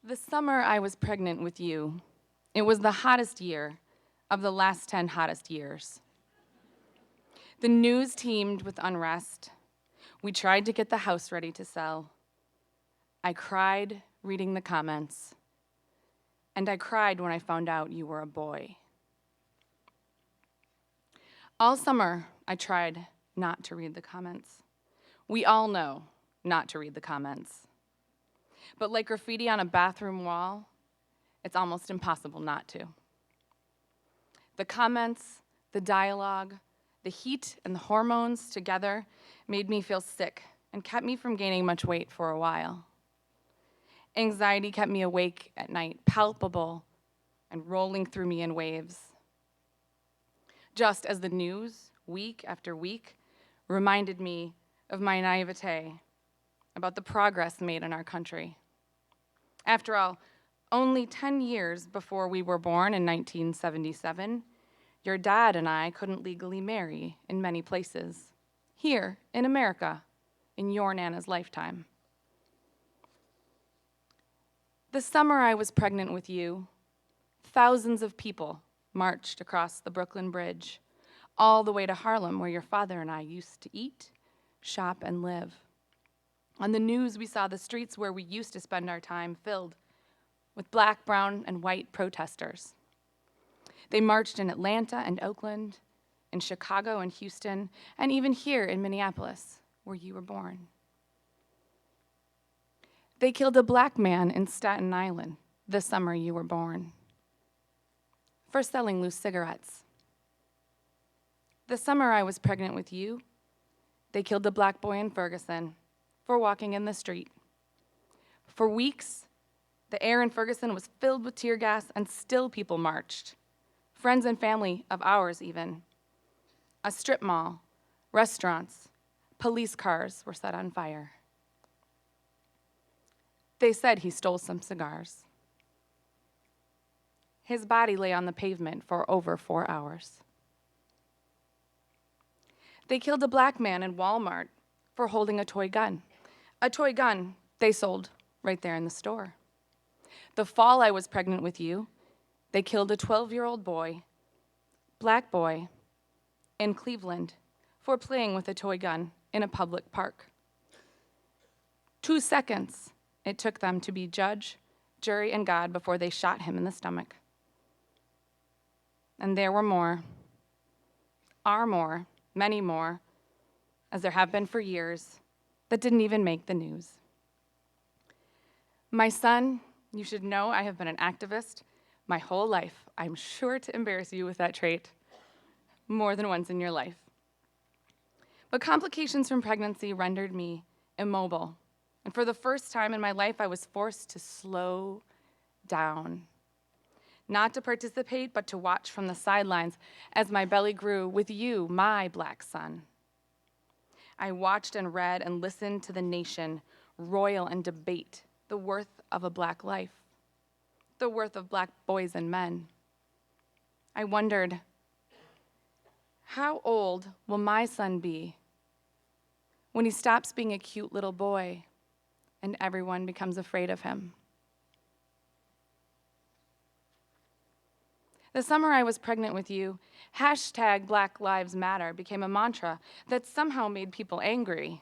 The summer I was pregnant with you, it was the hottest year of the last 10 hottest years. The news teemed with unrest. We tried to get the house ready to sell. I cried reading the comments, and I cried when I found out you were a boy. All summer, I tried not to read the comments. We all know not to read the comments. But like graffiti on a bathroom wall, it's almost impossible not to. The comments, the dialogue, the heat and the hormones together made me feel sick and kept me from gaining much weight for a while. Anxiety kept me awake at night, palpable and rolling through me in waves. Just as the news, week after week, reminded me of my naivete about the progress made in our country. After all, only 10 years before we were born in 1977, your dad and I couldn't legally marry in many places. Here, in America, in your Nana's lifetime. The summer I was pregnant with you, thousands of people marched across the Brooklyn Bridge, all the way to Harlem, where your father and I used to eat, shop, and live. On the news, we saw the streets where we used to spend our time filled with black, brown, and white protesters. They marched in Atlanta and Oakland, in Chicago and Houston, and even here in Minneapolis, where you were born. They killed a black man in Staten Island the summer you were born for selling loose cigarettes. The summer I was pregnant with you, they killed a black boy in Ferguson for walking in the street. For weeks, the air in Ferguson was filled with tear gas, and still people marched. Friends and family of ours, even. A strip mall, restaurants, police cars were set on fire. They said he stole some cigars. His body lay on the pavement for over 4 hours. They killed a black man in Walmart for holding a toy gun they sold right there in the store. The fall I was pregnant with you, they killed a 12-year-old boy, black boy, in Cleveland for playing with a toy gun in a public park. 2 seconds it took them to be judge, jury, and God before they shot him in the stomach. And there were more, many more, as there have been for years, that didn't even make the news. My son, you should know I have been an activist my whole life. I'm sure to embarrass you with that trait more than once in your life. But complications from pregnancy rendered me immobile. And for the first time in my life, I was forced to slow down. Not to participate, but to watch from the sidelines as my belly grew with you, my black son. I watched and read and listened to the nation roil and debate the worth of a black life, the worth of black boys and men. I wondered, how old will my son be when he stops being a cute little boy and everyone becomes afraid of him? The summer I was pregnant with you, hashtag Black Lives Matter became a mantra that somehow made people angry.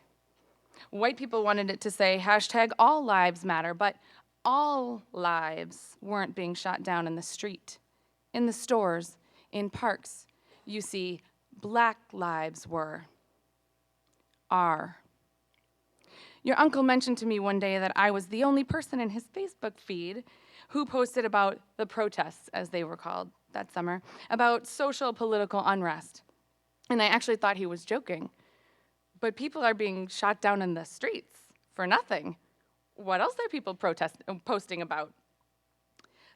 White people wanted it to say hashtag All Lives Matter, but all lives weren't being shot down in the street, in the stores, in parks. You see, black lives were. Are. Your uncle mentioned to me one day that I was the only person in his Facebook feed who posted about the protests, as they were called that summer, about social political unrest. And I actually thought he was joking. But people are being shot down in the streets for nothing. What else are people posting about?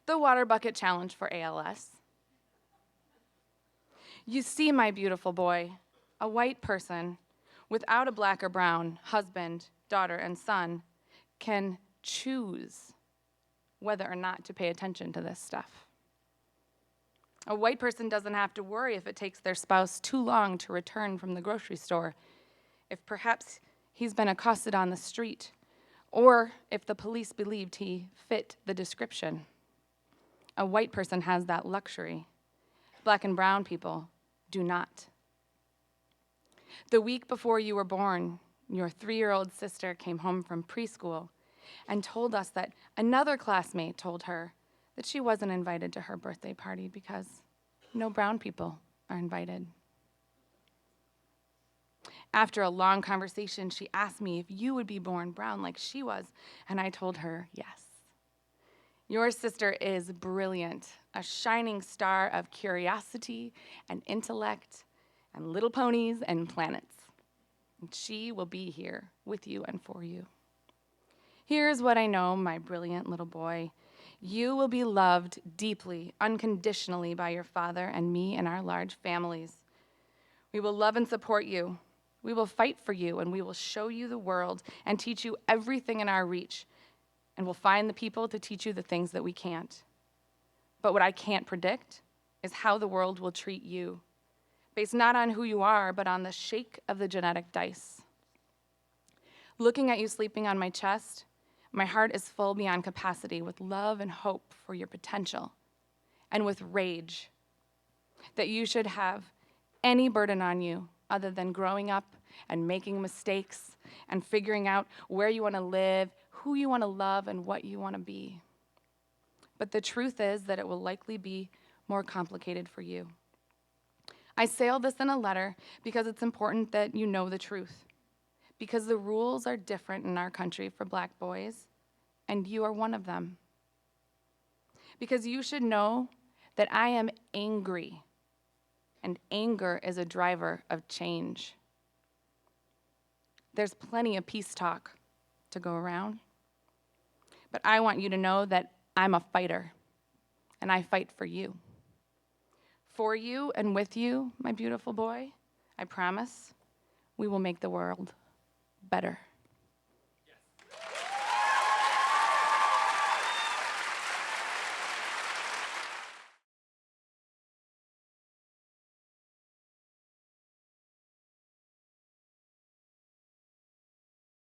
The water bucket challenge for ALS. You see, my beautiful boy, a white person without a black or brown husband, daughter, and son can choose whether or not to pay attention to this stuff. A white person doesn't have to worry if it takes their spouse too long to return from the grocery store, if perhaps he's been accosted on the street, or if the police believed he fit the description. A white person has that luxury. Black and brown people do not. The week before you were born, your 3-year-old sister came home from preschool and told us that another classmate told her that she wasn't invited to her birthday party because no brown people are invited. After a long conversation, she asked me if you would be born brown like she was, and I told her yes. Your sister is brilliant, a shining star of curiosity and intellect and little ponies and planets. And she will be here with you and for you. Here's what I know, my brilliant little boy. You will be loved deeply, unconditionally by your father and me and our large families. We will love and support you. We will fight for you, and we will show you the world and teach you everything in our reach. And we'll find the people to teach you the things that we can't. But what I can't predict is how the world will treat you, based not on who you are, but on the shake of the genetic dice. Looking at you sleeping on my chest, my heart is full beyond capacity with love and hope for your potential, and with rage that you should have any burden on you other than growing up and making mistakes and figuring out where you want to live, who you want to love, and what you want to be. But the truth is that it will likely be more complicated for you. I say all this in a letter because it's important that you know the truth, because the rules are different in our country for Black boys, and you are one of them. Because you should know that I am angry, and anger is a driver of change. There's plenty of peace talk to go around, but I want you to know that I'm a fighter, and I fight for you. For you and with you, my beautiful boy, I promise we will make the world better.